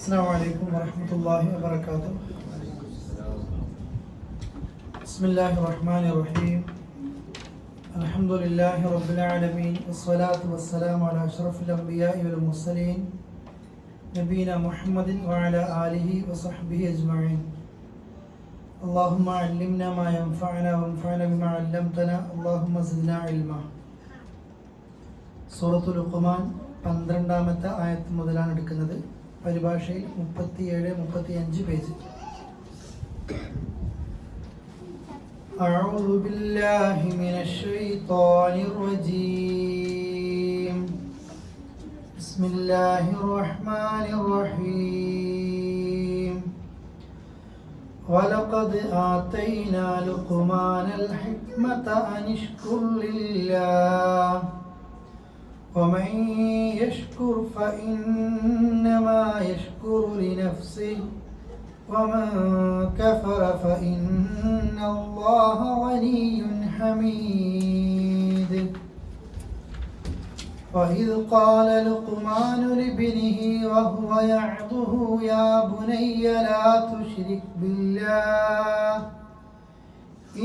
السلام عليكم ورحمة الله وبركاته. بسم الله الرحمن الرحيم. الحمد لله رب العالمين والصلاة والسلام على أشرف الأنبياء والمرسلين نبينا محمد وعلى آله وصحبه أجمعين. اللهم علمنا ما ينفعنا وانفعنا بما علمتنا اللهم زدنا علما. സൂറത്തുൽ ലുഖ്മാൻ 12ാമത്തെ ആയത്ത് മുതലാണ് എടുക്കുന്നത്. പരിഭാഷയിൽ 37-35 പേജ്. أعوذ بالله من الشيطان الرجيم. بسم الله الرحمن الرحيم. ولقد آتينا لقمان الحكمة أن اشكر لله ومن يشكر فإنما يشكر لنفسه ومن كفر فإن الله غني حميد. وإذ قال لقمان لابنه وهو يعظه يا بني لا تشرك بالله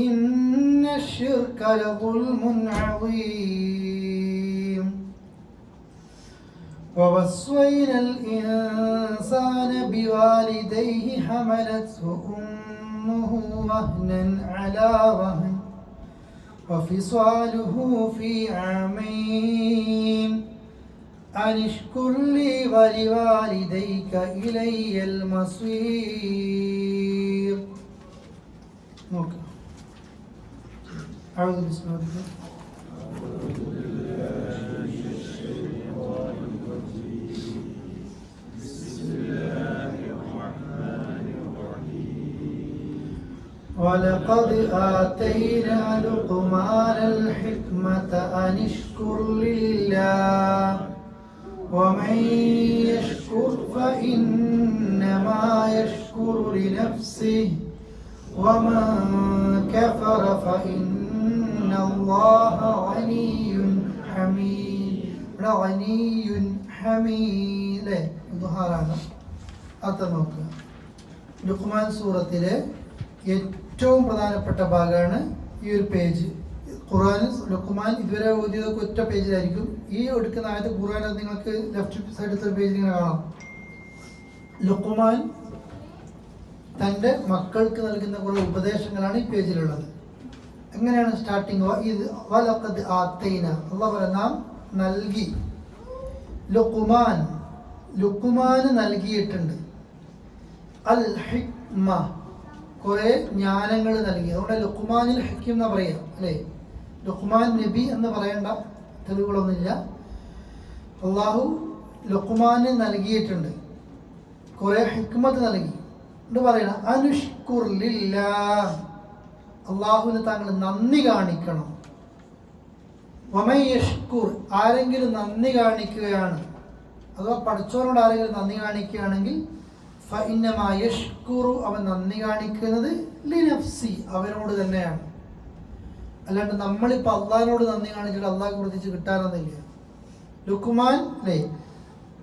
إن الشرك لظلم عظيم. ووصينا الإنسان بوالديه حملته أمه وهنا على وهن وفصاله في عامين أن اشكر لي ولوالديك إلي المصير. أعوذ بسم الله. ولقد آتينا لقمان الحكمة أن اشكر لله ومن يشكر فإنما يشكر لنفسه ومن كفر فإن الله غني حميد. غني حميد ظهرنا أتنوك. ലുഖ്മാൻ സൂറത്തിലെ ഏറ്റവും പ്രധാനപ്പെട്ട ഭാഗമാണ് ഈ ഒരു പേജ്. ഖുർആനിൽ ലുഖ്മാൻ ഇതുവരെ ഓതിയതൊക്കെ ഒറ്റ പേജിലായിരിക്കും. ഈ എടുക്കുന്ന ആയത്ത് ഖുർആനിൽ നിങ്ങൾക്ക് ലെഫ്റ്റ് സൈഡിലത്തെ പേജിൽ ഇങ്ങനെ കാണാം. ലുഖ്മാൻ തൻ്റെ മക്കൾക്ക് നൽകുന്ന കുറേ ഉപദേശങ്ങളാണ് ഈ പേജിലുള്ളത്. എങ്ങനെയാണ് സ്റ്റാർട്ടിങ്? ഇത് വലഖദ് ആതൈന, അല്ലാഹു പറയുന്നത് നാം നൽകി. ലുഖ്മാന് നൽകിയിട്ടുണ്ട്. അൽ ഹിക്മ, കുറെ ജ്ഞാനങ്ങൾ നൽകി. അതുകൊണ്ട് ലുഖ്മാനിൽ ഹക്കീം എന്ന് പറയാം അല്ലേ. ലുഖ്മാൻ നബി എന്ന് പറയേണ്ട തെളിവുകളൊന്നുമില്ല. അള്ളാഹു ലുഖ്മാന് നൽകിയിട്ടുണ്ട്, കുറെ ഹിക്മത്ത് നൽകി. എന്ന് പറയണം അനുഷ്കുർ ലില്ലാഹ്, അള്ളാഹുവിന് താങ്കൾ നന്ദി കാണിക്കണം. വമൻ യഷ്കുർ, ആരെങ്കിലും നന്ദി കാണിക്കുകയാണ് അഥവാ പഠിച്ചവനോട് ആരെങ്കിലും നന്ദി കാണിക്കുകയാണെങ്കിൽ ഫഇന്നമാ യഷ്കുറു, അവൻ നന്ദി കാണിക്കുന്നത് ലിനഫ്സി, അവനോട് തന്നെയാണ്. അല്ലാണ്ട് നമ്മളിപ്പോൾ അള്ളാഹിനോട് നന്ദി കാണിച്ചിട്ട് അള്ളാഹ് പ്രത്യേകിച്ച് കിട്ടാനൊന്നുമില്ല. ലുഖ്മാൻ അല്ലേ,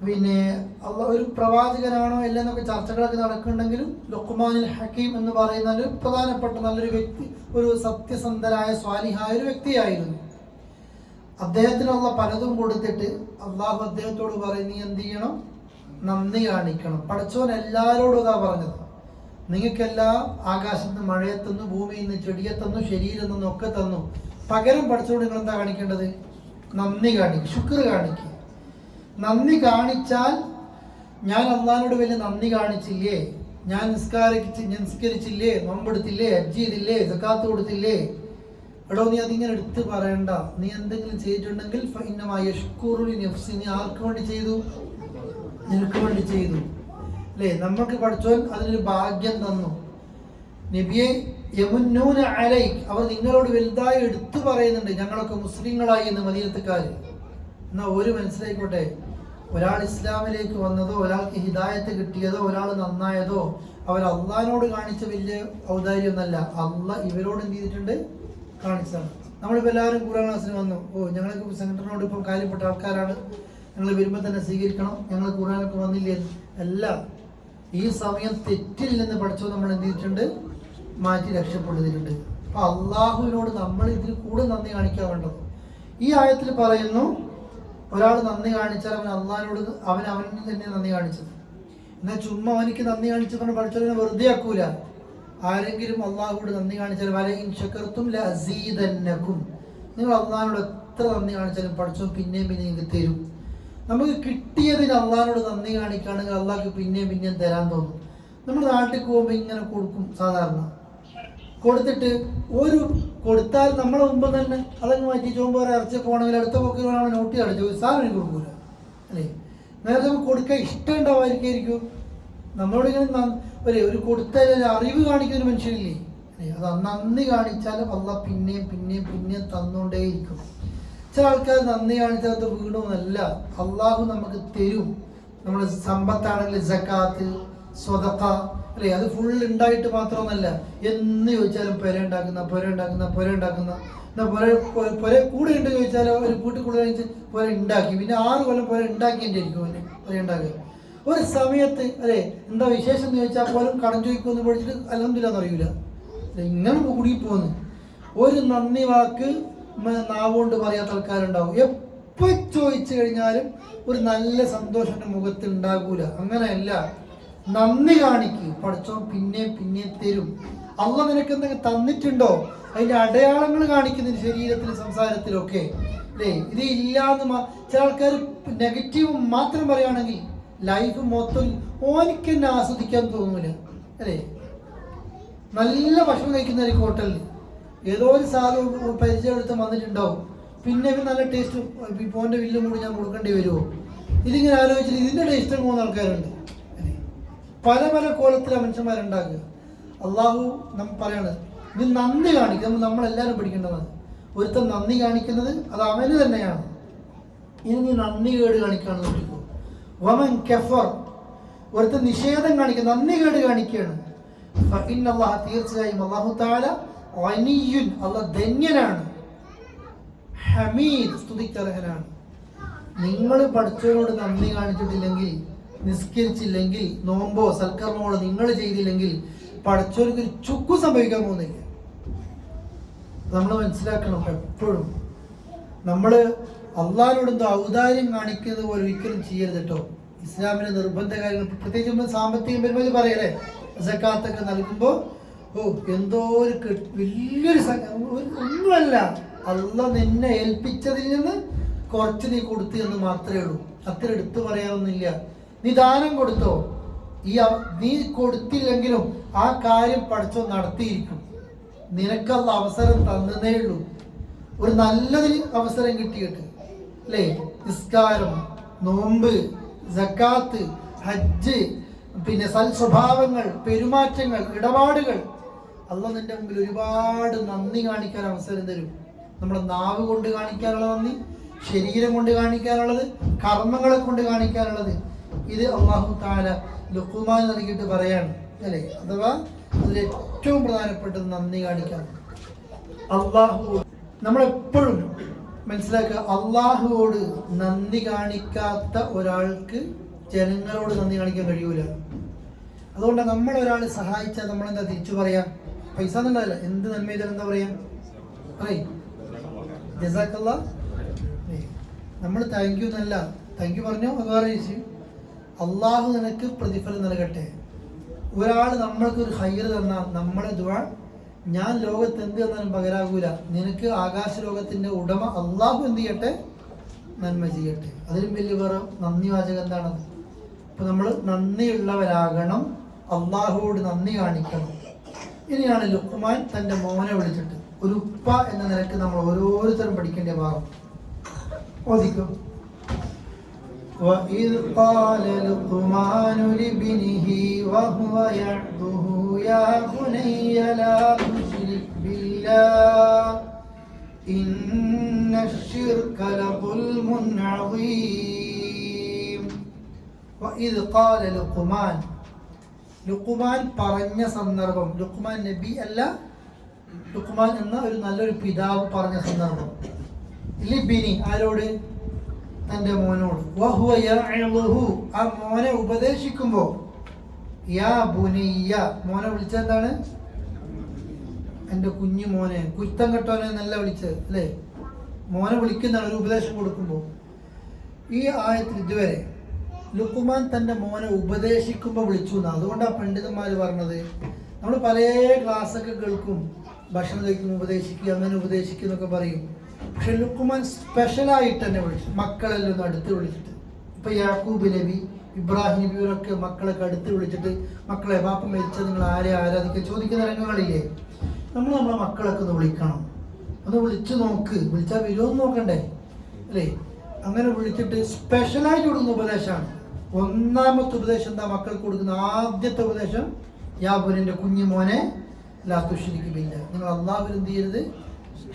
പിന്നെ അള്ളാഹ് ഒരു പ്രവാചകനാണോ അല്ലെന്നൊക്കെ ചർച്ചകളൊക്കെ നടക്കുന്നുണ്ടെങ്കിലും ലുഖ്മാനുൽ ഹക്കീം എന്ന് പറയുന്ന ഒരു പ്രധാനപ്പെട്ട നല്ലൊരു വ്യക്തി, ഒരു സത്യസന്ധനായ സ്വാലിഹായ ഒരു വ്യക്തിയായിരുന്നു. അദ്ദേഹത്തിനുള്ള പലതും കൊടുത്തിട്ട് അള്ളാഹു അദ്ദേഹത്തോട് പറയും, നീ എന്ത് ചെയ്യണം? നന്ദി കാണിക്കണം. പഠിച്ചവൻ എല്ലാവരോടും ഇതാ പറഞ്ഞത്. നിങ്ങൾക്കെല്ലാം ആകാശത്ത് മഴയെ തന്നു, ഭൂമിയിൽ നിന്ന് ചെടിയെ തന്നു, ശരീരം തന്നു, ഒക്കെ തന്നു. പകരം പഠിച്ചോണ്ട് നിങ്ങൾ എന്താ കാണിക്കേണ്ടത്? നന്ദി കാണിക്കും, ശുക്ർ കാണിക്കും. നന്ദി കാണിച്ചാൽ ഞാൻ അള്ളാഹിനോട് വലിയ നന്ദി കാണിച്ചില്ലേ, ഞാൻ നിസ്കരിച്ചില്ലേ, നോമ്പെടുത്തില്ലേ, ഹജ്ജ് ചെയ്തില്ലേ, സക്കാത്ത് കൊടുത്തില്ലേ, എടോ നീ അതിങ്ങനെ എടുത്ത് പറയണ്ട. നീ എന്തെങ്കിലും ചെയ്തിട്ടുണ്ടെങ്കിൽ ഫഇന്നമാ യഷ്കുറു ലിനഫ്സി, നീ ആർക്ക് വേണ്ടി ചെയ്തു? നിനക്ക് വേണ്ടി ചെയ്തു അല്ലേ. നമ്മൾക്ക് പഠിച്ചോൻ അതിനൊരു ഭാഗ്യം തന്നു. നബിയെ യമുന്നൂന അലൈക്, അവർ നിങ്ങളോട് വലുതായി എടുത്തു പറയുന്നുണ്ട്, ഞങ്ങളൊക്കെ മുസ്ലിങ്ങളായി എന്ന് മദീനത്തുകാർ. എന്നാൽ ഒരു മനസ്സിലായിക്കോട്ടെ, ഒരാൾ ഇസ്ലാമിലേക്ക് വന്നതോ, ഒരാൾക്ക് ഹിദായത്ത് കിട്ടിയതോ, ഒരാൾ നന്നായതോ അവർ അള്ളാഹിനോട് കാണിച്ച വലിയ ഔദാര്യമൊന്നല്ല, അള്ളാഹ് ഇവരോട് എന്ത് ചെയ്തിട്ടുണ്ട്? കാണിച്ചതാണ്. നമ്മളിപ്പോൾ എല്ലാവരും ഖുർആൻ ക്ലാസ്സിന് വന്നു. ഞങ്ങൾക്ക് സംഘടനയോട് ഇപ്പം കാര്യപ്പെട്ട ആൾക്കാരാണ്, ഞങ്ങൾ വരുമ്പോൾ തന്നെ സ്വീകരിക്കണം, ഞങ്ങൾ ഖുർആനൊക്കെ വന്നില്ലേ? അല്ല, ഈ സമയം തെറ്റിൽ നിന്ന് പഠിച്ചോ നമ്മൾ എന്ത് ചെയ്തിട്ടുണ്ട്, മാറ്റി രക്ഷപ്പെടുത്തിയിട്ടുണ്ട്. അപ്പൊ അള്ളാഹുവിനോട് നമ്മൾ ഇതിൽ കൂടെ നന്ദി കാണിക്കാൻ വേണ്ടത്. ഈ ആയത്തിൽ പറയുന്നു, ഒരാൾ നന്ദി കാണിച്ചാൽ അവൻ അള്ളാഹിനോട് അവന് തന്നെ നന്ദി കാണിച്ചത്. എന്നാൽ ചുമ്മാ അവനിക്ക് നന്ദി കാണിച്ചതുകൊണ്ട് പഠിച്ചവനെ വെറുതെ ആക്കൂല. ആരെങ്കിലും അള്ളാഹുവോട് നന്ദി കാണിച്ചാൽ വലഇൻ ശകർതും ലഅസീദന്നകും, നിങ്ങൾ അള്ളാഹിനോട് എത്ര നന്ദി കാണിച്ചാലും പഠിച്ചോ പിന്നെയും നിങ്ങൾക്ക് തരും. നമുക്ക് കിട്ടിയതിന് അള്ളാഹിനോട് നന്ദി കാണിക്കുകയാണെങ്കിൽ അള്ളാഹ്ക്ക് പിന്നെയും തരാൻ തോന്നും. നമ്മൾ നാട്ടിൽ പോകുമ്പോൾ ഇങ്ങനെ കൊടുക്കും, സാധാരണ കൊടുത്തിട്ട് ഒരു കൊടുത്താൽ നമ്മളെ മുമ്പ് തന്നെ അതങ്ങ് മാറ്റി ചോമ്പ് വേറെ ഇറച്ചി പോകണമെങ്കിൽ അടുത്ത പോക്ക് നോട്ടി അടച്ചു സാധനം എനിക്ക് കൊടുക്കൂല അല്ലേ. നേരത്തെ നമുക്ക് കൊടുക്കാൻ ഇഷ്ടം ഉണ്ടാവായിരിക്കും. നമ്മളോടിങ്ങനെ ഒരു കൊടുത്താൽ അറിവ് കാണിക്കുന്ന മനുഷ്യരില്ലേ, അത് നന്ദി കാണിച്ചാലും അള്ളാഹ് പിന്നെയും തന്നുകൊണ്ടേയിരിക്കും. ചില ആൾക്കാർ നന്ദി കാണിച്ചാൽ വീണോന്നല്ല, അള്ളാഹു നമുക്ക് തരും. നമ്മുടെ സമ്പത്താണെങ്കിൽ സക്കാത്ത്, സ്വതക്ക അല്ലേ, അത് ഫുൾ ഉണ്ടായിട്ട് മാത്രമൊന്നല്ല, എന്ന് ചോദിച്ചാലും പുര ഉണ്ടാക്കുന്ന പുര കൂടെ ഉണ്ട് ചോദിച്ചാൽ ഒരു കൂട്ടിക്കൂടുതൽ പുര ഉണ്ടാക്കി, പിന്നെ 6 കൊല്ലം പുര ഉണ്ടാക്കിയതിൻ്റെ ആയിരിക്കും അവന് പുര ഉണ്ടാക്കുക. ഒരു സമയത്ത് അല്ലേ എന്താ വിശേഷം എന്ന് ചോദിച്ചാൽ പോലും കടം ചോദിക്കുമെന്ന് പഠിച്ചിട്ട് അൽഹംദുലില്ലാഹ് അറിയൂല. ഇങ്ങനെ കുടുങ്ങിപ്പോന്ന് ഒരു നന്ദി വാക്ക് നാവുകൊണ്ട് പറയാത്ത ആൾക്കാരുണ്ടാവും. എപ്പോൾ ചോദിച്ചു കഴിഞ്ഞാലും ഒരു നല്ല സന്തോഷം മുഖത്തിൽ ഉണ്ടാകൂല. അങ്ങനെയല്ല, നന്ദി കാണിക്ക്, പഠിച്ചോ പിന്നെ തരും. അള്ളാഹ് നിനക്ക് എന്തെങ്കിലും തന്നിട്ടുണ്ടോ അതിന്റെ അടയാളങ്ങൾ കാണിക്കുന്നതിന് ശരീരത്തിലും സംസാരത്തിലൊക്കെ അല്ലേ. ഇത് ഇല്ലാന്ന് ചില ആൾക്കാർ നെഗറ്റീവ് മാത്രം പറയുകയാണെങ്കിൽ ലൈഫ് മൊത്തം ഓനിക്ക് തന്നെ ആസ്വദിക്കാൻ തോന്നൂല അല്ലേ. നല്ല ഭക്ഷണം കഴിക്കുന്നതായിരിക്കും ഹോട്ടലിൽ, ഏതോ ഒരു സാധനം പരിചയം എടുത്ത് വന്നിട്ടുണ്ടാവും, പിന്നെ നല്ല ടേസ്റ്റ് പോൻ്റെ വില്ലും കൂടി ഞാൻ കൊടുക്കേണ്ടി വരുമോ, ഇതിങ്ങനെ ആലോചിച്ചിട്ട് ഇതിൻ്റെ ടേസ്റ്റ് പോകുന്ന ആൾക്കാരുണ്ട്. പല കോലത്തിലെ മനുഷ്യന്മാരുണ്ടാക്കുക. അള്ളാഹു നമ്മൾ പറയണത് ഇത് നന്ദി കാണിക്കുക, നമ്മളെല്ലാവരും പഠിക്കേണ്ടതാണ്. ഒരുത്തൻ നന്ദി കാണിക്കുന്നത് അത് അവന് തന്നെയാണ്. ഇനി നീ നന്ദി കേട് കാണിക്കുകയാണെന്ന് നോക്കിക്കോ. വമൻ കഫർ, ഒരുത്തൻ നിഷേധം കാണിക്കുക, നന്ദി കേട് കാണിക്കുകയാണ്. ഫഇന്നല്ലാഹ, തീർച്ചയായും അല്ലാഹു തആല ഗനിയ്യുൻ, അല്ലാഹ് ധന്യനാണ്, ഹമീദ്, സ്തുതിക്കർഹനാണ്. നിങ്ങൾ പഠിച്ചവരോട് നന്ദി കാണിച്ചിട്ടില്ലെങ്കിൽ, നിസ്കരിച്ചില്ലെങ്കിൽ, നോമ്പോ സൽക്കർമ്മങ്ങളോ നിങ്ങൾ ചെയ്തില്ലെങ്കിൽ പഠിച്ചവർക്ക് ഒരു ചുക്കും സംഭവിക്കാൻ പോകുന്നില്ല. നമ്മൾ മനസ്സിലാക്കണം. എപ്പോഴും നമ്മൾ അള്ളാഹിനോട് എന്തോ ഔദാര്യം കാണിക്കുന്നത് പോലെ ഒരിക്കലും ചെയ്യരുത് കേട്ടോ. ഇസ്ലാമിലെ നിർബന്ധ കാര്യങ്ങൾ, പ്രത്യേകിച്ച് നമ്മൾ സാമ്പത്തികം വരുമ്പോൾ പറയല്ലേ, സക്കാത്തൊക്കെ നൽകുമ്പോൾ എന്തോ ഒരു വലിയൊരു ഒന്നുമല്ല, അള്ളാഹ് നിന്നെ ഏൽപ്പിച്ചതിൽ നിന്ന് കുറച്ച് നീ കൊടുത്തു എന്ന് മാത്രമേ ഉള്ളൂ. അത്ര എടുത്തു പറയാനൊന്നുമില്ല. നീ ദാനം കൊടുത്തോ, നീ കൊടുത്തില്ലെങ്കിലും ആ കാര്യം പഠിച്ചോ നടത്തിയിരിക്കും. നിനക്കുള്ള അവസരം തന്നതേ ഉള്ളൂ. ഒരു നല്ലതിന് അവസരം കിട്ടിയിട്ട് അല്ലേ, നിസ്കാരം, നോമ്പ്, സക്കാത്ത്, ഹജ്ജ്, പിന്നെ സൽ സ്വഭാവങ്ങൾ, പെരുമാറ്റങ്ങൾ, ഇടപാടുകൾ, അള്ളാഹ് നിന്റെ മുമ്പിൽ ഒരുപാട് നന്ദി കാണിക്കാൻ അവസരം തരും. നമ്മുടെ നാവ് കൊണ്ട് കാണിക്കാനുള്ള നന്ദി, ശരീരം കൊണ്ട് കാണിക്കാനുള്ളത്, കർമ്മങ്ങളെ കൊണ്ട് കാണിക്കാനുള്ളത്, ഇത് അല്ലാഹു തആല ലുഖ്മാൻ നൽകിയിട്ട് പറയാണ് അല്ലേ. അഥവാ അതിൽ ഏറ്റവും പ്രധാനപ്പെട്ടത് നന്ദി കാണിക്കാൻ. അള്ളാഹു നമ്മളെപ്പോഴും മനസ്സിലാക്കുക, അള്ളാഹുവോട് നന്ദി കാണിക്കാത്ത ഒരാൾക്ക് ജനങ്ങളോട് നന്ദി കാണിക്കാൻ കഴിയൂല. അതുകൊണ്ട് നമ്മളൊരാൾ സഹായിച്ചാൽ നമ്മളെന്താ തിരിച്ചു പറയാം? പൈസ എന്നുള്ളതല്ല, എന്ത് നന്മ ചെയ്താൽ എന്താ പറയാ? ജസാക്കല്ലാ. നമ്മൾ താങ്ക് യു എന്നല്ല, താങ്ക് യു പറഞ്ഞോ അത് വേറെ വിഷയം. അള്ളാഹു നിനക്ക് പ്രതിഫലം നൽകട്ടെ. ഒരാൾ നമ്മൾക്കൊരു ഹൈർ തന്നാൽ നമ്മളെ ദുആ, ഞാൻ ലോകത്ത് എന്ത് തന്നാലും പകരാകൂല, നിനക്ക് ആകാശ ലോകത്തിന്റെ ഉടമ അള്ളാഹു എന്ത് ചെയ്യട്ടെ, നന്മ ചെയ്യട്ടെ. അതിലും വലിയ വേറെ നന്ദി വാചകം എന്താണത്? അപ്പൊ നമ്മൾ നന്ദിയുള്ളവരാകണം, അള്ളാഹുവോട് നന്ദി കാണിക്കണം. ഇനിയാണ് ലുഖ്മാൻ തന്റെ മോനെ വിളിച്ചിട്ട് ഒരു ഉപ്പ എന്ന നിലക്ക് നമ്മൾ ഓരോരുത്തരും പഠിക്കേണ്ട ഭാഗം ഓദിക്കും. وَإِذْ قَالَ لُقْمَانُ لِابْنِهِ وَهُوَ يَعِظُهُ يَا بُنَيَّ لَا تُشْرِكْ بِاللَّهِ إِنَّ الشِّرْكَ لَظُلْمٌ عَظِيمٌ. وَإِذْ قَالَ لُقْمَانُ, ലുഖ്മാൻ പറഞ്ഞ സന്ദർഭം, ലുഖ്മാൻ നബി അല്ല, ലുഖ്മാൻ എന്ന ഒരു നല്ലൊരു പിതാവ് പറഞ്ഞ സന്ദർഭം. ലിബ്നി, ആരോട്? തൻ്റെ മോനോട്. വഹുവ യഅ്ളുഹു, ആ മോനെ ഉപദേശിക്കുമ്പോൾ, യാ ബുനയ്യ, മോനെ വിളിച്ചത് എന്താണ്? എൻ്റെ കുഞ്ഞു മോനെ, കുരുത്തം കെട്ടോനെ എന്നല്ല വിളിച്ചത് അല്ലേ? മോനെ വിളിക്കുന്നതാണ് ഒരു ഉപദേശം കൊടുക്കുമ്പോൾ. ഈ ആയത്തിൽ ഇതുവരെ ലുക്മാൻ തൻ്റെ മോനെ ഉപദേശിക്കുമ്പോൾ വിളിച്ചു എന്നാണ്. അതുകൊണ്ടാണ് പണ്ഡിതന്മാർ പറഞ്ഞത്, നമ്മൾ പല ക്ലാസ്സൊക്കെ കേൾക്കും, ഭക്ഷണം കഴിക്കുമ്പോൾ ഉപദേശിക്കുക, അങ്ങനെ ഉപദേശിക്കുക എന്നൊക്കെ പറയും. പക്ഷെ ലുക്മാൻ സ്പെഷ്യലായിട്ട് തന്നെ വിളിച്ചു, മക്കളെല്ലാം ഒന്ന് അടുത്ത് വിളിച്ചിട്ട്. ഇപ്പം യാക്കൂബ് നബി, ഇബ്രാഹിം നബിയൊക്കെ മക്കളൊക്കെ അടുത്ത് വിളിച്ചിട്ട്, മക്കളെ ബാപ്പ മരിച്ചത് നിങ്ങൾ ആരെ ആരാധിക്കുക ചോദിക്കുന്ന രംഗങ്ങളില്ലേ? നമ്മൾ നമ്മളെ മക്കളൊക്കെ ഒന്ന് വിളിക്കണം, ഒന്ന് വിളിച്ചു നോക്ക്, വിളിച്ചാൽ വരുമോന്ന് നോക്കണ്ടേ അല്ലേ? അങ്ങനെ വിളിച്ചിട്ട് സ്പെഷ്യലായിട്ട് കൊടുക്കുന്ന ഉപദേശമാണ്. ഒന്നാമത്തെ ഉപദേശം എന്താ? മക്കൾക്ക് കൊടുക്കുന്ന ആദ്യത്തെ ഉപദേശം, യാ ബുനന്റെ കുഞ്ഞു മോനെ ലാ തുശ്രിക് ബില്ലാഹ്, നിങ്ങൾ അല്ലാഹുവിൽ എന്ത് ചെയ്യരുത്?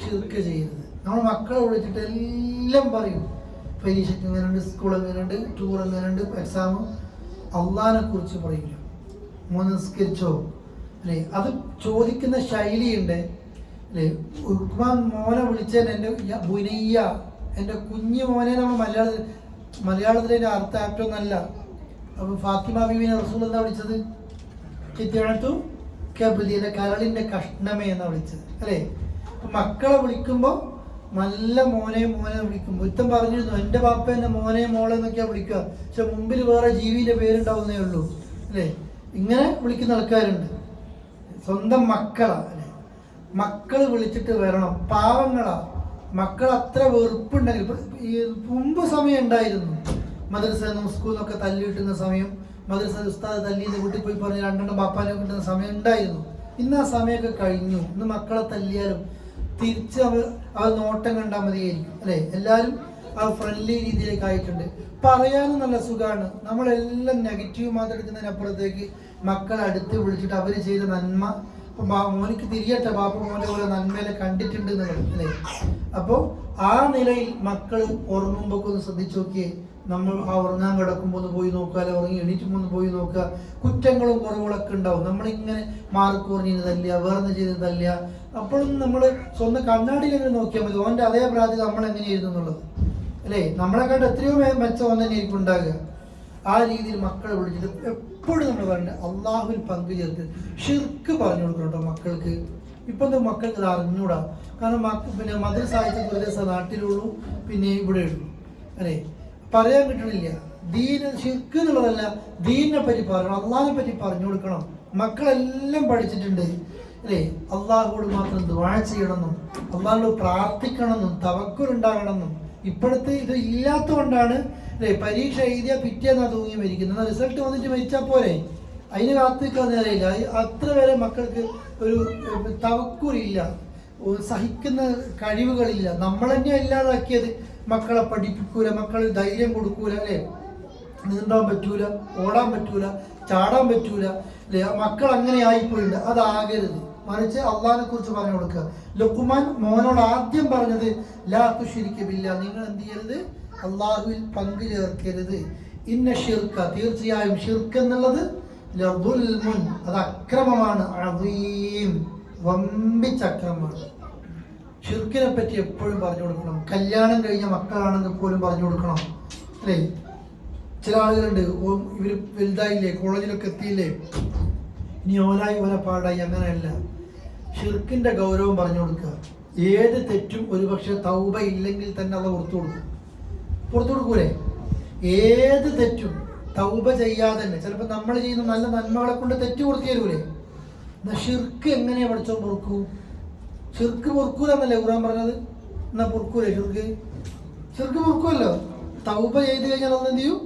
ശിർക്ക് ചെയ്യരുത്. നമ്മൾ മക്കളെ വിളിച്ചിട്ട് എല്ലാം പറയും, പരീക്ഷയ്ക്ക് എങ്ങനെയുണ്ട്, സ്കൂൾ എങ്ങനെയുണ്ട്, ടൂർ എങ്ങനെയുണ്ട്, എക്സാം. അള്ളാഹിനെ കുറിച്ച് പറയില്ല. മോനെ നിസ്കരിച്ചോ അല്ലേ? അത് ചോദിക്കുന്ന ശൈലിയുണ്ട് അല്ലേ? ഉസ്മാൻ മോനെ വിളിച്ചതിന് എൻ്റെ ബുനയ്യ, എൻ്റെ കുഞ്ഞു മോനെ. നമ്മൾ മലയാളത്തിൻ്റെ അർത്ഥാറ്റൊന്നല്ല. അപ്പോൾ ഫാത്തിമ ബീവിനെ റസൂൽ എന്താ വിളിച്ചത്? ചിത്തിഴത്തു കബലിയുടെ കരളിൻ്റെ കഷ്ണമേ എന്നാണ് വിളിച്ചത് അല്ലേ? അപ്പം മക്കളെ വിളിക്കുമ്പോൾ നല്ല മോനെ മോനെ വിളിക്കും. ഒരുത്തൻ പറഞ്ഞിരുന്നു, എൻ്റെ പാപ്പ എന്നെ മോനെ മോളെ എന്നൊക്കെയാണ് വിളിക്കുക, പക്ഷെ മുമ്പിൽ വേറെ ജീവിയുടെ പേരുണ്ടാവുന്നേ ഉള്ളൂ അല്ലേ? ഇങ്ങനെ വിളിക്കുന്ന ആൾക്കാരുണ്ട്. സ്വന്തം മക്കളാ അല്ലേ? മക്കൾ വിളിച്ചിട്ട് വരണം. പാവങ്ങളാ മക്കൾ. അത്ര വെറുപ്പുണ്ടെങ്കിൽ ഈ മുമ്പ് സമയം ഉണ്ടായിരുന്നു, മദ്രസ സ്കൂളിൽ നിന്നൊക്കെ തല്ലി കിട്ടുന്ന സമയം, മദ്രസ ഉസ്താദ് തല്ലിന്ന് വീട്ടിൽ പോയി പറഞ്ഞ് രണ്ടെണ്ണം പാപ്പാനെ കിട്ടുന്ന സമയം ഉണ്ടായിരുന്നു. ഇന്ന് ആ സമയമൊക്കെ കഴിഞ്ഞു. ഇന്ന് മക്കളെ തല്ലിയാലും തിരിച്ച് അവർ നോട്ടം കണ്ടാൽ മതിയായിരിക്കും അല്ലേ? എല്ലാവരും ആ ഫ്രണ്ട്ലി രീതിയിലേക്ക് ആയിട്ടുണ്ട്. പറയാനും നല്ല സുഖമാണ്. നമ്മളെല്ലാം നെഗറ്റീവ് മാത്രം എടുക്കുന്നതിനപ്പുറത്തേക്ക് മക്കളെ അടുത്ത് വിളിച്ചിട്ട് അവർ ചെയ്ത നന്മ മോനിക്ക് തിരിയട്ടെ, ബാപ്പ മോനെ പോലെ നന്മയിലെ കണ്ടിട്ടുണ്ട് എന്നുള്ളത് അല്ലേ? അപ്പോൾ ആ നിലയിൽ മക്കൾ ഉറങ്ങുമ്പോൾ ഒന്ന് ശ്രദ്ധിച്ചു നോക്കിയേ. നമ്മൾ ആ ഉറങ്ങാൻ കിടക്കുമ്പോൾ ഒന്ന് പോയി നോക്കുക, അല്ലെ ഉറങ്ങി എണീറ്റുമ്പോൾ ഒന്ന് പോയി നോക്കുക. കുറ്റങ്ങളും കുറവുകളൊക്കെ ഉണ്ടാവും. നമ്മളിങ്ങനെ മാർക്ക് കുറഞ്ഞത് തല്ലുക, വേറെന്ന് ചെയ്ത് തല്ലുക. അപ്പോഴും നമ്മൾ സ്വന്തം കണ്ണാടിയിൽ എങ്ങനെ നോക്കിയാൽ മതി, ഓൻ്റെ അതേ പ്രായത്തിൽ നമ്മൾ എങ്ങനെയായിരുന്നു എന്നുള്ളത് അല്ലേ? നമ്മളെ കണ്ട് എത്രയോ മെച്ചം ഓൻ തന്നെ ആയിരിക്കും ഉണ്ടാകുക. ആ രീതിയിൽ മക്കളെ വിളിച്ചിട്ട് എപ്പോഴും നമ്മൾ പറയേണ്ടത് അള്ളാഹുവിൽ പങ്കു ചേർത്ത് ഷിർക്ക് പറഞ്ഞു കൊടുക്കണം കേട്ടോ മക്കൾക്ക്. ഇപ്പോഴത്തെ മക്കൾക്ക് ഇത് അറിഞ്ഞൂടാ. കാരണം പിന്നെ മദ്രസ ആഴ്ച ഒരു ദിവസം നാട്ടിലുള്ളൂ, പിന്നെ ഇവിടെ ഉള്ളൂ അല്ലേ? പറയാൻ കിട്ടണില്ല. ഷിർക്ക് എന്നുള്ളതല്ല, ദീനിനെ പറ്റി പറയണം, അള്ളാഹിനെ പറ്റി പറഞ്ഞു കൊടുക്കണം. മക്കളെല്ലാം പഠിച്ചിട്ടുണ്ട് അല്ലേ? അള്ളാഹുവോട് മാത്രം ദുആ ചെയ്യണമെന്നും അള്ളാഹുവോട് പ്രാർത്ഥിക്കണമെന്നും തവക്കുൽ ഉണ്ടാകണമെന്നും. ഇപ്പോഴത്തെ ഇത് ഇല്ലാത്തതുകൊണ്ടാണ് അല്ലേ? പരീക്ഷ എഴുതിയ പിറ്റേന്നാ തൂങ്ങി മരിക്കുന്നത്. റിസൾട്ട് വന്നിട്ട് മരിച്ചാൽ പോരെ, അതിന് കാത്തിക്കാൻ നേരമില്ല. അത്ര വരെ മക്കൾക്ക് ഒരു തവക്കുലില്ല, സഹിക്കുന്ന കഴിവുകളില്ല. നമ്മൾ തന്നെ ഇല്ലാതാക്കിയത്. മക്കളെ പഠിപ്പിക്കൂല, മക്കൾ ധൈര്യം കൊടുക്കൂല അല്ലേ? നീന്താൻ പറ്റൂല, ഓടാൻ പറ്റൂല, ചാടാൻ പറ്റൂല അല്ലേ? മക്കൾ അങ്ങനെ ആയിപ്പോയിട്ടുണ്ട്. അതാകരുത്. മറിച്ച് അള്ളാഹിനെ കുറിച്ച് പറഞ്ഞു കൊടുക്കുക. ലുക്മാൻ മോനോട് ആദ്യം പറഞ്ഞത് ലാ തുശ്രിക് ബില്ലാഹ്, നിങ്ങൾ എന്ത് ചെയ്യരുത്? അള്ളാഹുവിൽ പങ്കു ചേർക്കരുത്. ഇന്ന ഷിർക, തീർച്ചയായും ഷിർക്ക് എന്നുള്ളത് ലദുൽമുൻ, അത് അക്രമമാണ്. അദീം, വമ്പിച്ച അക്രമമാണ്. ഷിർക്കിനെ പറ്റി എപ്പോഴും പറഞ്ഞു കൊടുക്കണം. കല്യാണം കഴിഞ്ഞ മക്കളാണെങ്കിൽ പോലും പറഞ്ഞു കൊടുക്കണം അല്ലേ? ചില ആളുകളുണ്ട്, ഇവർ വലുതായില്ലേ, കോളേജിലൊക്കെ എത്തിയില്ലേ, ഇനി ഓലായി ഓല പാടായി. അങ്ങനെയല്ല. ഷിർക്കിന്റെ ഗൗരവം പറഞ്ഞു കൊടുക്കുക. ഏത് തെറ്റും ഒരുപക്ഷെ തൗബ ഇല്ലെങ്കിൽ തന്നെ അത് പുറത്തു കൊടുക്കൂലേ? ഏത് തെറ്റും തൗബ ചെയ്യാതെ തന്നെ, ചിലപ്പോൾ നമ്മൾ ചെയ്യുന്ന നല്ല നന്മകളെ കൊണ്ട് തെറ്റ് പുറത്തു തരൂലേ? എന്നാൽ ഷിർക്ക് എങ്ങനെയാ പഠിച്ചോ പൊറുക്കൂ? ഷിർക്ക് പൊറുക്കൂല എന്നല്ലേ ഖുർആൻ പറഞ്ഞത്? എന്നാ പൊറുക്കൂലേ ഷിർക്ക് പൊറുക്കുമല്ലോ. തൗബ ചെയ്ത് കഴിഞ്ഞാൽ അത് എന്ത് ചെയ്യും?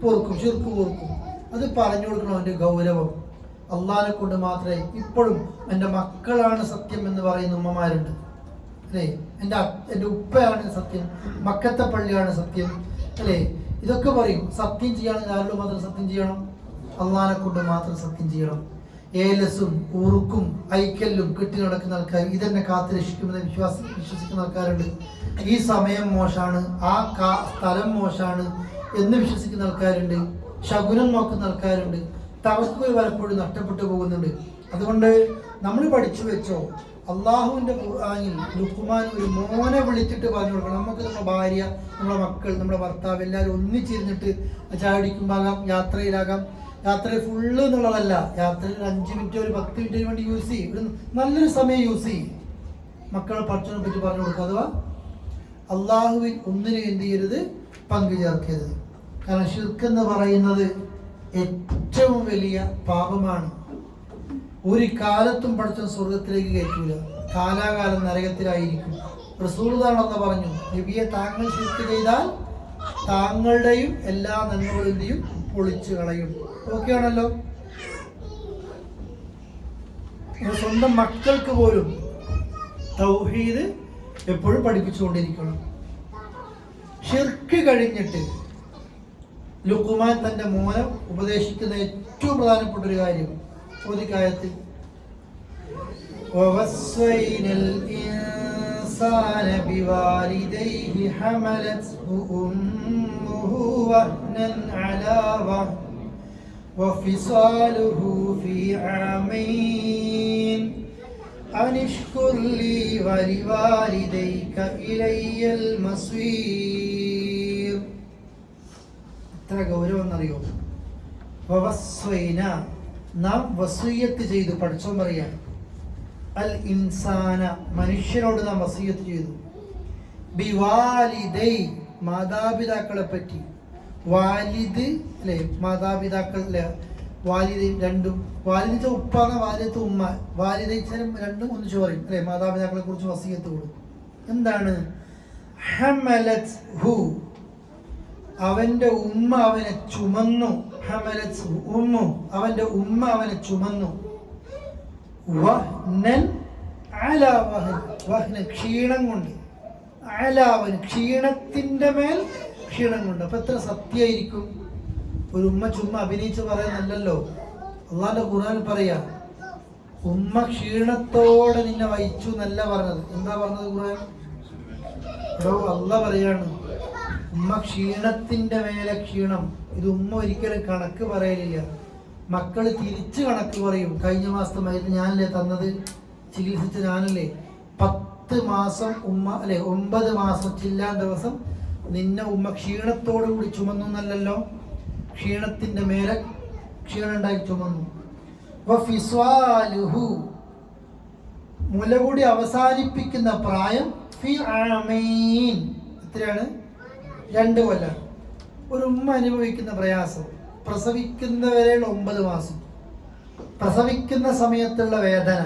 പൊറുക്കും, ഷിർക്ക് പൊറുക്കും. അത് പറഞ്ഞു കൊടുക്കണം. അവൻ്റെ ഗൗരവം അള്ളാഹിനെ കൊണ്ട് മാത്രമേ. ഇപ്പോഴും എൻ്റെ മക്കളാണ് സത്യം എന്ന് പറയുന്ന ഉമ്മമാരുണ്ട് അല്ലേ? എൻ്റെ ഉപ്പയാണ് സത്യം, മക്കത്തെ പള്ളിയാണ് സത്യം അല്ലേ? ഇതൊക്കെ പറയും. സത്യം ചെയ്യണമെങ്കിൽ ആരോട് മാത്രം സത്യം ചെയ്യണം? അള്ളാഹിനെ കൊണ്ട് മാത്രം സത്യം ചെയ്യണം. ഏലസും ഉറുക്കും ഐക്കല്ലും കെട്ടി നടക്കുന്ന ആൾക്കാർ ഇതെന്നെ കാത്തു രക്ഷിക്കുമെന്ന് വിശ്വസിക്കുന്ന ആൾക്കാരുണ്ട്. ഈ സമയം മോശമാണ്, ആ സ്ഥലം മോശമാണ് എന്ന് വിശ്വസിക്കുന്ന ആൾക്കാരുണ്ട്. ശകുനം നോക്കുന്ന ആൾക്കാരുണ്ട്. തവക്കുൽ പലപ്പോഴും നഷ്ടപ്പെട്ടു പോകുന്നുണ്ട്. അതുകൊണ്ട് നമ്മൾ പഠിച്ചു വെച്ചോ, അള്ളാഹുവിൻ്റെ ഖുർആനിൽ ലുക്മാൻ ഒരു മോനെ വിളിച്ചിട്ട് പറഞ്ഞു കൊടുക്കണം. നമുക്ക് നമ്മുടെ ഭാര്യ, നമ്മുടെ മക്കൾ, നമ്മുടെ ഭർത്താവ് എല്ലാവരും ഒന്നിച്ചിരുന്നിട്ട് ചാടിക്കുമ്പോഴാകാം, യാത്രയിലാകാം, രാത്രി ഫുള്ള് എന്നുള്ളതല്ല. രാത്രിയിൽ 5 മിനിറ്റ് ഒരു 10 മിനിറ്റിന് വേണ്ടി യൂസ് ചെയ്യും. ഒരു നല്ലൊരു സമയം യൂസ് ചെയ്യും. മക്കളെ പഠിച്ചതിനെ പറ്റി പറഞ്ഞു കൊടുക്കുക. അഥവാ അള്ളാഹുവിൽ ഒന്നിനും എന്ത് ചെയ്യരുത്, പങ്കു ചേർക്കരുത്. കാരണം ശിർക്ക് എന്ന് പറയുന്നത് ഏറ്റവും വലിയ പാപമാണ്. ഒരു കാലത്തും പഠിച്ച സ്വർഗത്തിലേക്ക് കയറ്റൂല, കാലാകാലം നരകത്തിലായിരിക്കും. റസൂലുള്ളാഹി പറഞ്ഞു, നബിയെ താങ്കൾ ശിർക്ക് ചെയ്താൽ താങ്കളുടെയും എല്ലാ നന്മകളുടെയും പൊളിച്ചു കളയും. ഓക്കെ ആണല്ലോ. സ്വന്തം മക്കൾക്ക് പോലും തൗഹീദ് എപ്പോഴും പഠിപ്പിച്ചുകൊണ്ടിരിക്കണം. ഷിർക്ക് കഴിഞ്ഞിട്ട് ലുഖ്മാൻ തന്റെ മോനെ ഉപദേശിക്കുന്ന ഏറ്റവും പ്രധാനപ്പെട്ട ഒരു കാര്യം ഓതിക്കായത്തിൽ വവസ്വൈനൽ ഇൻസാന ബിവാലിദൈഹി ഹമലത്ഹു ഉമ്മുഹു വഹ്നൻ അലാ വഹ്ൻ വഫിസാലുഹു ഫീ ആമൈൻ അനിഷ്കുർ ലീ വലിവാലിദൈക ഇലയ്യൽ മസീർ. എത്ര ഗൗരവം എന്നറിയോ? വവസ്വൈന, നാം വസിയ്യത്ത് ചെയ്തു. പഠിച്ചോൻ പറയാൻ അൽ ഇൻസാന, മനുഷ്യനോട് നാം വസിയ്യത്ത് ചെയ്തു. ബിവാലിദൈ, മാതാപിതാക്കളെ പറ്റി. വാലിദ് അല്ലെ, മാതാപിതാക്കൾ അല്ലെ, വാലിദൈ രണ്ടും. വാലിദ ഉപ്പാന്ന, വാലിദത്ത് ഉമ്മ. വാലിദൈച്ചനും രണ്ടും ഒന്നിച്ചു പറയും അല്ലെ. മാതാപിതാക്കളെ കുറിച്ച് വസിയ്യത്ത് കൊടുക്കും. എന്താണ്? ഹമലത് ഹു, അവന്റെ ഉമ്മ അവനെ ചുമന്നു. ഹമലത് ഉമ്മു, അവന്റെ ഉമ്മ അവനെ ചുമന്നു. വഹ്നൻ അലാ വഹ്ൻ, വഹ്ന ക്ഷീണം കൊണ്ട്. അലാവൻ ക്ഷീണത്തിന്റെ മേൽ ക്ഷീണം കൊണ്ട്. അപ്പൊ എത്ര സത്യമായിരിക്കും? ഒരു ഉമ്മ ചുമ്മാ അഭിനയിച്ച് പറയുന്നല്ലോ. അള്ളാന്റെ ഖുർആൻ പറയാ, ഉമ്മ ക്ഷീണത്തോടെ നിന്നെ വഹിച്ചു എന്നല്ല പറഞ്ഞത്. എന്താ പറഞ്ഞത് ഖുർആൻ? അള്ളാഹ് പറയാണ്, ഉമ്മ ക്ഷീണത്തിന്റെ മേലെ ക്ഷീണം. ഇത് ഉമ്മ ഒരിക്കലും കണക്ക് പറയലില്ല. മക്കള് തിരിച്ച് കണക്ക് പറയും. കഴിഞ്ഞ മാസത്തെ മരുന്ന് ഞാനല്ലേ തന്നത്, ചികിത്സിച്ച് ഞാനല്ലേ. 10 മാസം ഉമ്മ അല്ലെ, 9 മാസം ചില്ലാൻ ദിവസം നിന്നെ ഉമ്മ ക്ഷീണത്തോടു കൂടി ചുമന്നു എന്നല്ലല്ലോ. ക്ഷീണത്തിന്റെ മേലെ ക്ഷീണം ഉണ്ടായി ചുമന്നു. വഫിസ്വാലുഹു, മുലകൂടി അവസാനിപ്പിക്കുന്ന പ്രായം ഫി ആമൈൻ, എത്രയാണ്? 2 കൊല്ലം. ഒരു ഉമ്മ അനുഭവിക്കുന്ന പ്രയാസം, പ്രസവിക്കുന്നവരെ 9 മാസം, പ്രസവിക്കുന്ന സമയത്തുള്ള വേദന,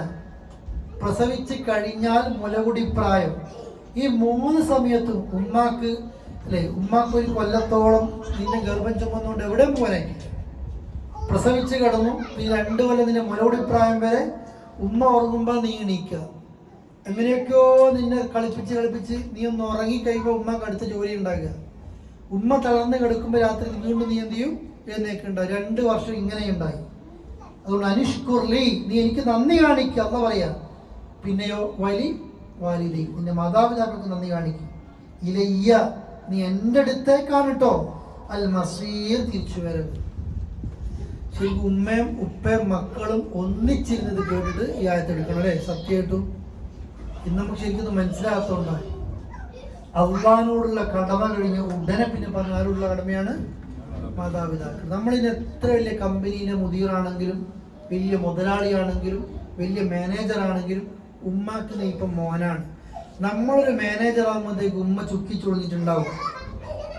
പ്രസവിച്ച് കഴിഞ്ഞാൽ മുലകുടി പ്രായം. ഈ 3 സമയത്തും ഉമ്മാക്ക് അല്ലെ, ഉമ്മാക്ക് 1 കൊല്ലത്തോളം നിന്നെ ഗർഭം ചുമന്നുകൊണ്ട് എവിടെയും പോകാനായിട്ടില്ല. പ്രസവിച്ച് കിടന്നു, ഈ 2 കൊല്ലം നിന്നെ മുലകുടി പ്രായം വരെ ഉമ്മ ഉറങ്ങുമ്പോൾ നീ എണീക്കുക. എങ്ങനെയൊക്കെയോ നിന്നെ കളിപ്പിച്ച് നീ ഒന്ന് ഉറങ്ങിക്കഴിയുമ്പോൾ ഉമ്മക്ക് അടുത്ത ജോലി ഉണ്ടാകുക. ഉമ്മ തളർന്ന് കിടക്കുമ്പോൾ രാത്രി വീണ്ടും നീ എന്ത് ചെയ്യും? എഴുന്നേക്കുണ്ടാവും. 2 വർഷം ഇങ്ങനെയുണ്ടായി. അതുകൊണ്ട് അനിഷ്കുർലി, നീ എനിക്ക് നന്ദി കാണിക്കുക അല്ല പറയാ. പിന്നെയോ വാലിദി, നിന്റെ മാതാപിതാക്കൾക്ക് നന്ദി കാണിക്കും. ഇലയ്യ, നീ എൻ്റെ അടുത്തേക്കാണ് കേട്ടോ. അൽ മസീർ, തിരിച്ചു വരവ്. ശരിക്കും ഉമ്മയും ഉപ്പയും മക്കളും ഒന്നിച്ചിരുന്നത് കേട്ടിട്ട് ഈ ആയത്തെടുക്കണം അല്ലേ? സത്യമായിട്ടും ഇന്ന് നമുക്ക് ശരിക്കും മനസ്സിലാകാത്തതുകൊണ്ടാണ്. അള്ളാഹിനോടുള്ള കടമ കഴിഞ്ഞ് ഉടനെ പിന്നെ പറഞ്ഞാലുള്ള കടമയാണ് മാതാപിതാക്കൾ. നമ്മളിന് എത്ര വലിയ കമ്പനിയിലെ മുദീറാണെങ്കിലും, വലിയ മുതലാളിയാണെങ്കിലും, വലിയ മാനേജറാണെങ്കിലും, ഉമ്മാക്ക് നീ ഇപ്പം മോനാണ്. നമ്മളൊരു മാനേജർ ആകുമ്പോഴത്തേക്ക് ഉമ്മ ചുക്കി ചൊളിഞ്ഞിട്ടുണ്ടാവും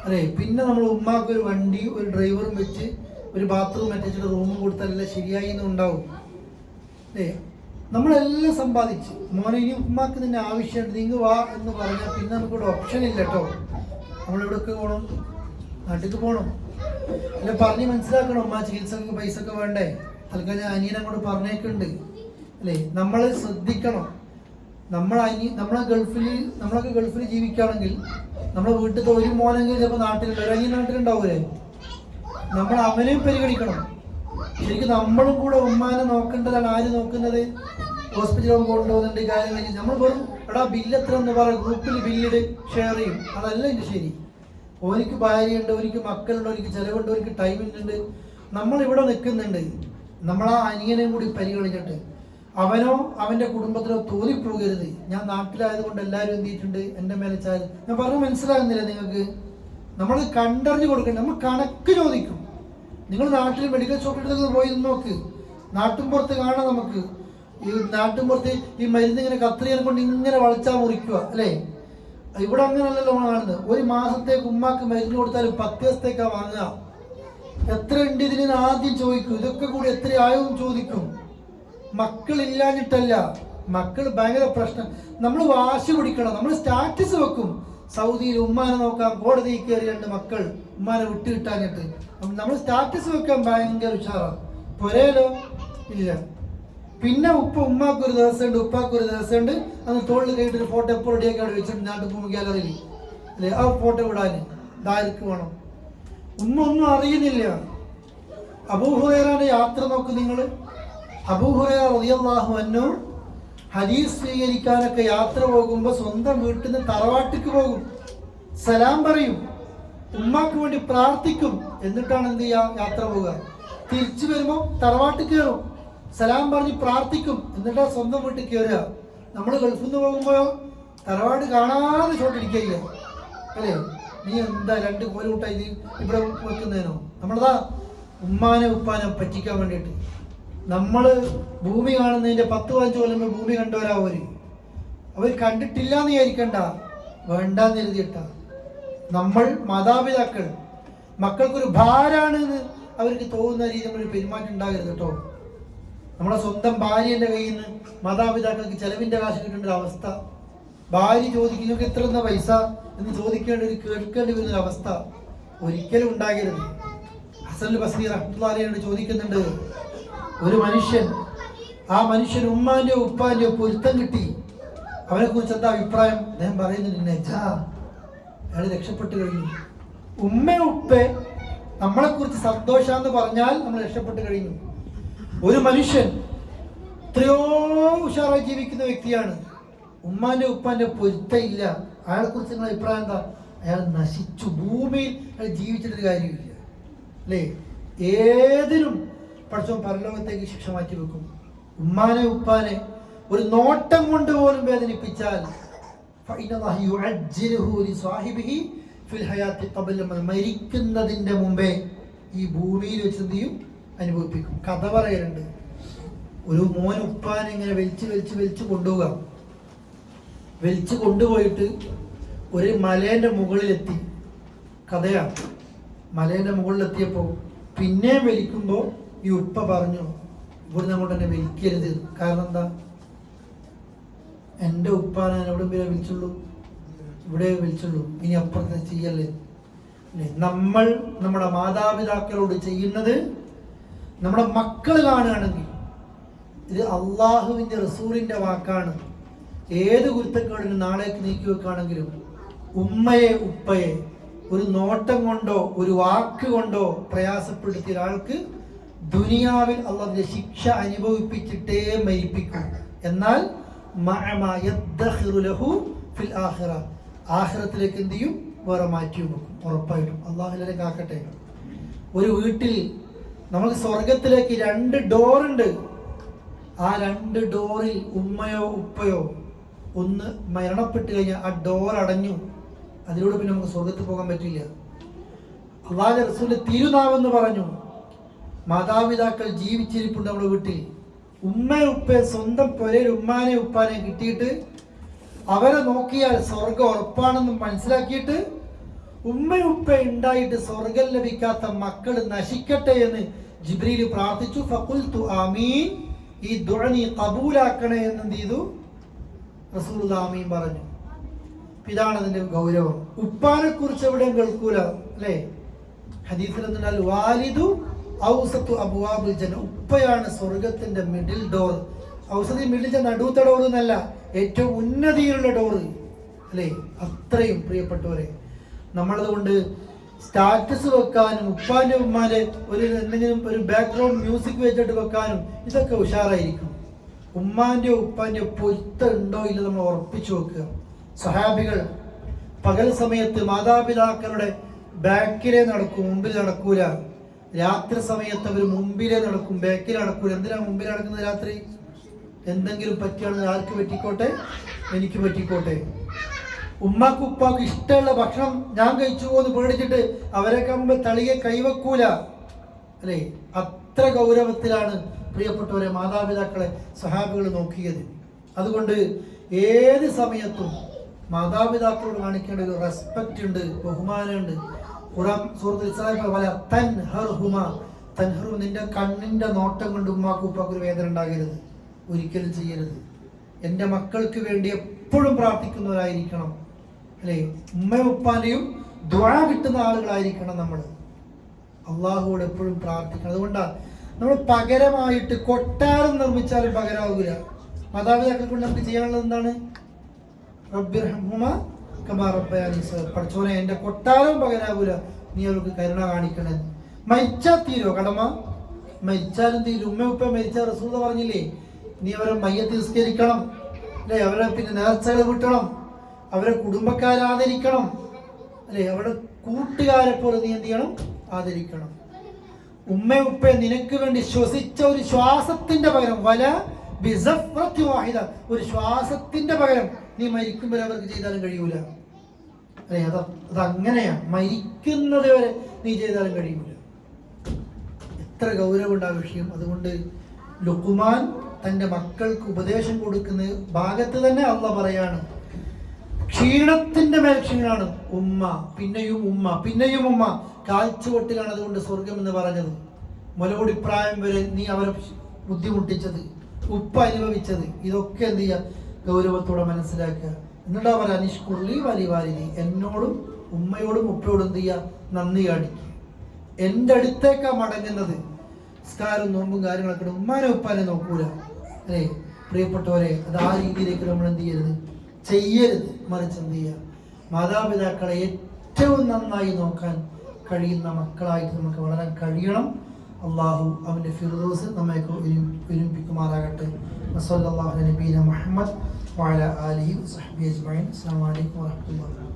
അല്ലേ. പിന്നെ നമ്മൾ ഉമ്മാക്ക് ഒരു വണ്ടി, ഒരു ഡ്രൈവറും വെച്ച് ഒരു ബാത്റൂം അറ്റാച്ച്ഡ് റൂമും കൊടുത്താലല്ല ശരിയായി എന്നുണ്ടാവും അല്ലേ. നമ്മളെല്ലാം സമ്പാദിച്ച് മോനെ ഇനി ഉമ്മാക്ക് നിന്നെ ആവശ്യമുണ്ട്, നിങ്ങൾ വാ എന്ന് പറഞ്ഞാൽ പിന്നെ നമുക്കിവിടെ ഓപ്ഷൻ ഇല്ല കേട്ടോ. നമ്മളെവിടെയൊക്കെ പോകണം? നാട്ടിലേക്ക് പോകണം അല്ല. പറഞ്ഞ് മനസ്സിലാക്കണം, ഉമ്മ ചികിത്സക്ക് പൈസ ഒക്കെ വേണ്ടേ. തൽക്കാലം ഞാൻ അനിയനെ അങ്ങോട്ട് പറഞ്ഞേക്കുണ്ട് അല്ലേ. നമ്മൾ ശ്രദ്ധിക്കണം. നമ്മളൊക്കെ ഗൾഫിൽ ജീവിക്കുകയാണെങ്കിൽ നമ്മളെ വീട്ടിലത്തെ ഒരു മോനെങ്കിലും ചിലപ്പോൾ നാട്ടിലുണ്ട്, ഒരു അനിയൻ നാട്ടിലുണ്ടാവൂലേ. നമ്മൾ അവനെയും പരിഗണിക്കണം. ശരിക്കും നമ്മളും കൂടെ ഉമ്മാനെ നോക്കേണ്ടതാണ്. ആര് നോക്കുന്നത്? ഹോസ്പിറ്റലിൽ കൊണ്ടുപോകുന്നുണ്ട് കാര്യം കഴിഞ്ഞ് നമ്മൾ വെറും എടാ ബില്ല് എത്ര എന്ന് പറയും, ഗ്രൂപ്പിൽ ബില്ലിട് ഷെയർ ചെയ്യും. അതല്ല എൻ്റെ ശരി. ഓനിക്ക് ഭാര്യയുണ്ട്, ഓനിക്ക് മക്കളുണ്ട്, ഓനിക്ക് ചിലവുണ്ട്, ഓനിക്ക് ടൈമിട്ടുണ്ട്. നമ്മളിവിടെ നിൽക്കുന്നുണ്ട്. നമ്മളാ അനിയനെയും കൂടി പരിഗണിച്ചിട്ട് അവനോ അവൻ്റെ കുടുംബത്തിനോ തോന്നിപ്പോകരുത്. ഞാൻ നാട്ടിലായതുകൊണ്ട് എല്ലാവരും എന്ത് ചെയ്തിട്ടുണ്ട് എൻ്റെ മേലെ ചായത്. ഞാൻ പറഞ്ഞു മനസ്സിലാകുന്നില്ല നിങ്ങൾക്ക്? നമ്മൾ കണ്ടറിഞ്ഞ് കൊടുക്കണം. നമ്മൾ കണക്ക് ചോദിക്കും. നിങ്ങൾ നാട്ടിൽ മെഡിക്കൽ ഷോപ്പിൽ പോയി നോക്ക്, നാട്ടിൻപുറത്ത് കാണാം നമുക്ക്. ഈ നാട്ടിൻപുറത്ത് ഈ മരുന്ന് ഇങ്ങനെ കത്രികനെ കൊണ്ട് ഇങ്ങനെ വളച്ചാൽ മുറിക്കുക അല്ലേ? ഇവിടെ അങ്ങനെയല്ലല്ലോ നമ്മൾ കാണുന്നത്. ഒരു മാസത്തേക്ക് ഉമ്മാക്ക് മരുന്ന് കൊടുത്താൽ 10 ദിവസത്തേക്കാണ് വാങ്ങുക. എത്ര ഉണ്ട് ഇതിന് ആദ്യം ചോദിക്കും. ഇതൊക്കെ കൂടി എത്രയായും ചോദിക്കും. മക്കളില്ലാഞ്ഞിട്ടല്ല, മക്കൾ ഭയങ്കര പ്രശ്നം. നമ്മൾ വാശി പിടിക്കണം, നമ്മൾ സ്റ്റാറ്റസ് വെക്കും. സൗദിയിൽ ഉമ്മാനെ നോക്കാം, കോടതിയിൽ കയറി 2 മക്കൾ ഉമ്മാനെ വിട്ടു കിട്ടാഞ്ഞിട്ട് നമ്മൾ സ്റ്റാറ്റസ് വെക്കാൻ ഭയങ്കര ഉഷാറാണ്. പൊരേലോ ഇല്ല. പിന്നെ ഉമ്മാക്കൊരു ദിവസമുണ്ട്, ഉപ്പാക്കൊരു ദിവസമുണ്ട്. അന്ന് തോളിൽ കഴിഞ്ഞിട്ട് ഫോട്ടോ എപ്പോൾ റെഡിയാക്കി അവിടെ വെച്ചിട്ടുണ്ട് നാട്ടിൽ പോകുമ്പോൾ ഗാലറിയിൽ അല്ലേ? ആ ഫോട്ടോ വിടാൻ ഇതാർക്ക് വേണം? ഉമ്മ ഒന്നും അറിയുന്നില്ല. അബൂ ഹുറൈറയുടെ യാത്ര നോക്ക് നിങ്ങൾ. അബൂ ഹുറൈറ റളിയല്ലാഹു അൻഹു ഹദീസ് സ്വീകരിക്കാനൊക്കെ യാത്ര പോകുമ്പോൾ സ്വന്തം വീട്ടിൽ നിന്ന് തറവാട്ടിക്ക് പോകും, സലാം പറയും, ഉമ്മാക്ക് വേണ്ടി പ്രാർത്ഥിക്കും. എന്നിട്ടാണ് എന്ത് ചെയ്യുക? യാത്ര പോവുക. തിരിച്ചു വരുമ്പോൾ തറവാട്ടിൽ കയറും, സലാം പറഞ്ഞ് പ്രാർത്ഥിക്കും. എന്നിട്ടാ സ്വന്തം വീട്ടിൽ കയറുക. നമ്മൾ ഗൾഫിൽ നിന്ന് പോകുമ്പോഴോ തറവാട് കാണാതെ ഷോട്ടിരിക്കുക അല്ലേ? നീ എന്താ 2 കോലുകൂട്ടായി നീ ഇവിടെ വെക്കുന്നതിനോ? നമ്മളതാ ഉമ്മാനെ ഉപ്പാനെ പറ്റിക്കാൻ വേണ്ടിയിട്ട് നമ്മൾ ഭൂമി കാണുന്നതിൻ്റെ 10-15 കൊല്ലം ഭൂമി കണ്ടവരാ. അവർ കണ്ടിട്ടില്ല എന്ന് വിചാരിക്കണ്ട, വേണ്ടാന്ന് എഴുതിയിട്ട. നമ്മൾ മാതാപിതാക്കൾ മക്കൾക്കൊരു ഭാരാണ് എന്ന് അവർക്ക് തോന്നുന്ന രീതി നമ്മൾ പെരുമാറ്റം ഉണ്ടാകരുത് കേട്ടോ. നമ്മളെ സ്വന്തം ഭാര്യൻ്റെ കയ്യിൽ നിന്ന് മാതാപിതാക്കൾക്ക് ചെലവിൻ്റെ കാശ് കിട്ടേണ്ട ഒരു അവസ്ഥ, ഭാര്യ ചോദിക്കും നിങ്ങൾക്ക് എത്ര എന്ന പൈസ എന്ന് കേൾക്കേണ്ടി വരുന്നൊരു അവസ്ഥ ഒരിക്കലും ഉണ്ടാകരുത്. ഹസൻ ബസ്രി റഹ്മത്തുള്ളാഹി അലൈഹി ചോദിക്കുന്നുണ്ട്, ഒരു മനുഷ്യൻ, ആ മനുഷ്യൻ ഉമ്മാന്റെ ഉപ്പാന്റെ പൊരുത്തം കിട്ടി, അവനെ കുറിച്ച് എന്താ അഭിപ്രായം? അദ്ദേഹം പറയുന്നുണ്ട്, അയാൾ രക്ഷപ്പെട്ടു കഴിഞ്ഞു. ഉമ്മ ഉപ്പ നമ്മളെ കുറിച്ച് സന്തോഷാന്ന് പറഞ്ഞാൽ നമ്മൾ രക്ഷപ്പെട്ടു കഴിഞ്ഞു. ഒരു മനുഷ്യൻ എത്രയോ ഉഷാറായി ജീവിക്കുന്ന വ്യക്തിയാണ്, ഉമ്മാന്റെ ഉപ്പാന്റെ പൊരുത്തം ഇല്ല, അയാളെ കുറിച്ച് നിങ്ങളുടെ അഭിപ്രായം എന്താ? അയാൾ നശിച്ചു, ഭൂമിയിൽ അയാൾ ജീവിച്ചിട്ടൊരു കാര്യമില്ല അല്ലേ? ഏതിനും പഠിച്ചോ പരലോകത്തേക്ക് ശിക്ഷ മാറ്റി വെക്കും. ഉമ്മാനെ ഉപ്പാനെ ഒരു നോട്ടം കൊണ്ട് പോലും വേദനിപ്പിച്ചാൽ മരിക്കുന്നതിന്റെ മുമ്പേ ഈ ഭൂമിയിൽ വെച്ച് എന്ത് ചെയ്യും? അനുഭവിപ്പിക്കും. കഥ പറയലുണ്ട്, ഒരു മോൻ ഉപ്പാനെ ഇങ്ങനെ വലിച്ചു കൊണ്ടുപോവുക. വലിച്ചു കൊണ്ടുപോയിട്ട് ഒരു മലേന്റെ മുകളിലെത്തി. കഥയാണ്. മലേന്റെ മുകളിലെത്തിയപ്പോൾ പിന്നെ വലിക്കുമ്പോൾ ഈ ഉപ്പ പറഞ്ഞു, ഇവിടുന്ന് അങ്ങോട്ട് തന്നെ വലിക്കരുത്. കാരണം എന്താ? എൻ്റെ ഉപ്പാനെ എവിടെ വരെ വിളിച്ചുള്ളൂ, ഇവിടെ വിളിച്ചുള്ളൂ, ഇനി അപ്പുറത്ത് ചെയ്യല്ലേ. നമ്മൾ നമ്മുടെ മാതാപിതാക്കളോട് ചെയ്യുന്നത് നമ്മുടെ മക്കൾ കാണുകയാണെങ്കിൽ ഇത് അള്ളാഹുവിൻ്റെ റസൂലിൻ്റെ വാക്കാണ്. ഏത് കുരുത്തക്കേടിനും നാളേക്ക് നീക്കി വെക്കുകയാണെങ്കിലും ഉമ്മയെ ഉപ്പയെ ഒരു നോട്ടം കൊണ്ടോ ഒരു വാക്ക് കൊണ്ടോ പ്രയാസപ്പെടുത്തിയ ഒരാൾക്ക് ദുനിയാവിൽ അള്ളാഹുവിന്റെ ശിക്ഷ അനുഭവിപ്പിച്ചിട്ടേ മരിപ്പിക്കും. എന്നാൽ ആഖിറത്തിലേക്ക് എന്ത് ചെയ്യും? വേറെ മാറ്റി വെക്കും. ഉറപ്പായിട്ടും അള്ളാഹു എല്ലാവരും കാക്കട്ടെ. ഒരു വീട്ടിൽ നമുക്ക് സ്വർഗത്തിലേക്ക് 2 ഡോറുണ്ട്. ആ 2 ഡോറിൽ ഉമ്മയോ ഉപ്പയോ ഒന്ന് മരണപ്പെട്ട് കഴിഞ്ഞാൽ ആ ഡോർ അടഞ്ഞു. അതിലൂടെ പിന്നെ നമുക്ക് സ്വർഗത്തിൽ പോകാൻ പറ്റില്ല. അള്ളാഹുവിന്റെ റസൂലിന്റെ തിരുനാവെന്ന് പറഞ്ഞു, മാതാപിതാക്കൾ ജീവിച്ചിരിപ്പുണ്ട് നമ്മുടെ വീട്ടിൽ. ഉമ്മയും ഉപ്പയെ സ്വന്തം പുരയിൽ ഉമ്മാനെ ഉപ്പാനെ കിട്ടിയിട്ട് അവരെ നോക്കിയാൽ സ്വർഗം ഉറപ്പാണെന്ന് മനസ്സിലാക്കിയിട്ട് ഉമ്മയും ഉപ്പ ഉണ്ടായിട്ട് സ്വർഗം ലഭിക്കാത്ത മക്കൾ നശിക്കട്ടെ എന്ന് ജിബ്രീൽ പ്രാർത്ഥിച്ചു. ഫഖുൽതു ആമീൻ, ഈ ദുആ നീ ഖബൂലാക്കണേ എന്ന് എന്ത് ചെയ്തു? റസൂലുള്ളാഹി ആമീൻ പറഞ്ഞു. ഇതാണ് അതിന്റെ ഗൗരവം. ഉപ്പാനെ കുറിച്ച് എവിടെയും കേൾക്കൂല അല്ലേ? ഹദീസിൽ എന്നാൽ വാലിദു ഔസത്തു അബ്വാബിൽ ജന്ന, ഉപ്പയാണ് സ്വർഗത്തിന്റെ മിഡിൽ ഡോർ. ഔസതി മിഡിൽ നടുത്ത ഡോർ എന്നല്ല, ഏറ്റവും ഉന്നതിയിലുള്ള ഡോർ അല്ലേ? അത്രയും പ്രിയപ്പെട്ടവരെ, നമ്മളതുകൊണ്ട് സ്റ്റാറ്റസ് വെക്കാനും ഉപ്പാന്റെ ഉമ്മാന്റെ എന്തെങ്കിലും ഒരു ബാക്ക്ഗ്രൗണ്ട് മ്യൂസിക് വെച്ചിട്ട് വെക്കാനും ഇതൊക്കെ ഉഷാറായിരിക്കും. ഉമ്മാന്റെ ഉപ്പാന്റെ പൊരുത്തം ഉണ്ടോ ഇല്ല നമ്മൾ ഉറപ്പിച്ചു വെക്കുക. സഹാബികൾ പകൽ സമയത്ത് മാതാപിതാക്കളുടെ ബാക്കിലെ നടക്കും, മുമ്പിൽ നടക്കൂല. രാത്രി സമയത്ത് അവർ മുമ്പിലേ നടക്കും, ബാക്കിൽ നടക്കൂല. എന്തിനാണ് മുമ്പിൽ നടക്കുന്നത്? രാത്രി എന്തെങ്കിലും പറ്റുകയാണെങ്കിൽ ആർക്ക് പറ്റിക്കോട്ടെ, എനിക്ക് പറ്റിക്കോട്ടെ. ഉമ്മാക്ക് ഉപ്പാക്ക് ഇഷ്ടമുള്ള ഭക്ഷണം ഞാൻ കഴിച്ചു പോകുന്നു പേടിച്ചിട്ട് അവരൊക്കെ മുമ്പ് തളിയെ കൈവെക്കൂല അല്ലേ? അത്ര ഗൗരവത്തിലാണ് പ്രിയപ്പെട്ടവരെ മാതാപിതാക്കളെ സഹാബികൾ നോക്കിയത്. അതുകൊണ്ട് ഏത് സമയത്തും മാതാപിതാക്കളോട് കാണിക്കേണ്ട ഒരു റെസ്പെക്റ്റ് ഉണ്ട്, ബഹുമാനമുണ്ട്. ഖുർആൻ സൂറത്തുൽ ഇസ്രാ പോലെ തൻഹറു, നിന്റെ കണ്ണിന്റെ നോട്ടം കൊണ്ട് ഉമ്മാക്കും ഉപ്പാക്കും ഒരു വേദന ഉണ്ടാകരുത്, ഒരിക്കലും ചെയ്യരുത്. എൻ്റെ മക്കൾക്ക് വേണ്ടി എപ്പോഴും പ്രാർത്ഥിക്കുന്നവരായിരിക്കണം, അല്ലേ? ഉമ്മയും ഉപ്പാന്റെയും ദുആ കിട്ടുന്ന ആളുകളായിരിക്കണം നമ്മൾ. അള്ളാഹുവോട് എപ്പോഴും പ്രാർത്ഥിക്കണം. അതുകൊണ്ടാണ് നമ്മൾ പകരമായിട്ട് കൊട്ടാരം നിർമ്മിച്ചാലും പകരമാകില്ല. മാതാപിതാക്കളെ കൊണ്ട് നമുക്ക് ചെയ്യാനുള്ളത് എന്താണ്? റബ്ബിർഹംഹുമാ കമാ റബ്ബയാനി സഗീറ. പഠിച്ചോനെ എൻ്റെ കൊട്ടാരവും പകരാകൂല, നീ അവർക്ക് കരുണ കാണിക്കണേ. മരിച്ചാൽ തീരോ കടമ? മരിച്ചാലും തീരും. ഉമ്മ ഉപ്പ മരിച്ചാൽ റസൂൽ പറഞ്ഞില്ലേ, നീ അവരെ മയ്യത്ത് നിസ്കരിക്കണം, അല്ലേ? അവരെ പിന്നെ നേർച്ചകൾ വിട്ടണം, അവരെ കുടുംബക്കാരെ ആദരിക്കണം, അല്ലേ? അവരുടെ കൂട്ടുകാരെ പോലെ നീ എന്ത് ചെയ്യണം? ആദരിക്കണം. ഉമ്മ ഉപ്പ നിനക്ക് വേണ്ടി ശ്വസിച്ച ഒരു ശ്വാസത്തിന്റെ പകരം ഒരു ശ്വാസത്തിന്റെ പകരം നീ മരിക്കുമ്പോൾ അവർക്ക് ചെയ്താലും കഴിയൂല, അല്ലെ? അതങ്ങനെയാ, മരിക്കുന്നത് വരെ നീ ചെയ്താലും കഴിയൂല. എത്ര ഗൗരവമുണ്ട് ആ വിഷയം. അതുകൊണ്ട് ലുഖ്മാൻ തൻ്റെ മക്കൾക്ക് ഉപദേശം കൊടുക്കുന്ന ഭാഗത്ത് തന്നെ അള്ളാഹ് പറയാണ്, ക്ഷീണത്തിന്റെ മേൽ ക്ഷീണാണ് ഉമ്മ, പിന്നെയും ഉമ്മ, പിന്നെയും ഉമ്മ. കാൽച്ചുവട്ടിലാണ് അതുകൊണ്ട് സ്വർഗം എന്ന് പറഞ്ഞത്. മുലകുടിപ്രായം വരെ നീ അവരെ ബുദ്ധിമുട്ടിച്ചത്, ഉപ്പ അനുഭവിച്ചത്, ഇതൊക്കെ എന്ത് ചെയ്യുക? ഗൗരവത്തോടെ മനസ്സിലാക്കുക. എന്നിട്ടാ പറയാ നിഷ്കുർലി വലി വാലിദി, എന്നോടും ഉമ്മയോടും ഉപ്പയോടും എന്ത് ചെയ്യുക? നന്ദി കാണിക്കുക. എൻ്റെ അടുത്തേക്കാ മടങ്ങുന്നത്. നിസ്കാരം നോമ്പും കാര്യങ്ങളൊക്കെ ഉമ്മാനെ ഉപ്പാനെ നോക്കൂല, അല്ലേ? പ്രിയപ്പെട്ടവരെ, അത് ആ രീതിയിലേക്ക് നമ്മൾ എന്ത് ചെയ്യരുത്. മറിച്ച് എന്ത് ചെയ്യുക? മാതാപിതാക്കളെ ഏറ്റവും നന്നായി നോക്കാൻ കഴിയുന്ന മക്കളായിട്ട് നമുക്ക് വളരാൻ കഴിയണം. അള്ളാഹു അവൻ്റെ ഫിർദൗസ് നമ്മയൊക്കെ ഒരുമിപ്പിക്കുമാറാകട്ടെ. വസല്ലല്ലാഹു അലാ നബീന മുഹമ്മദ് വഅലാ ആലിഹി വസഹ്ബിഹി അജ്മഈൻ. അസ്സലാമു അലൈക്കും വറഹ്മത്തുള്ളാഹി.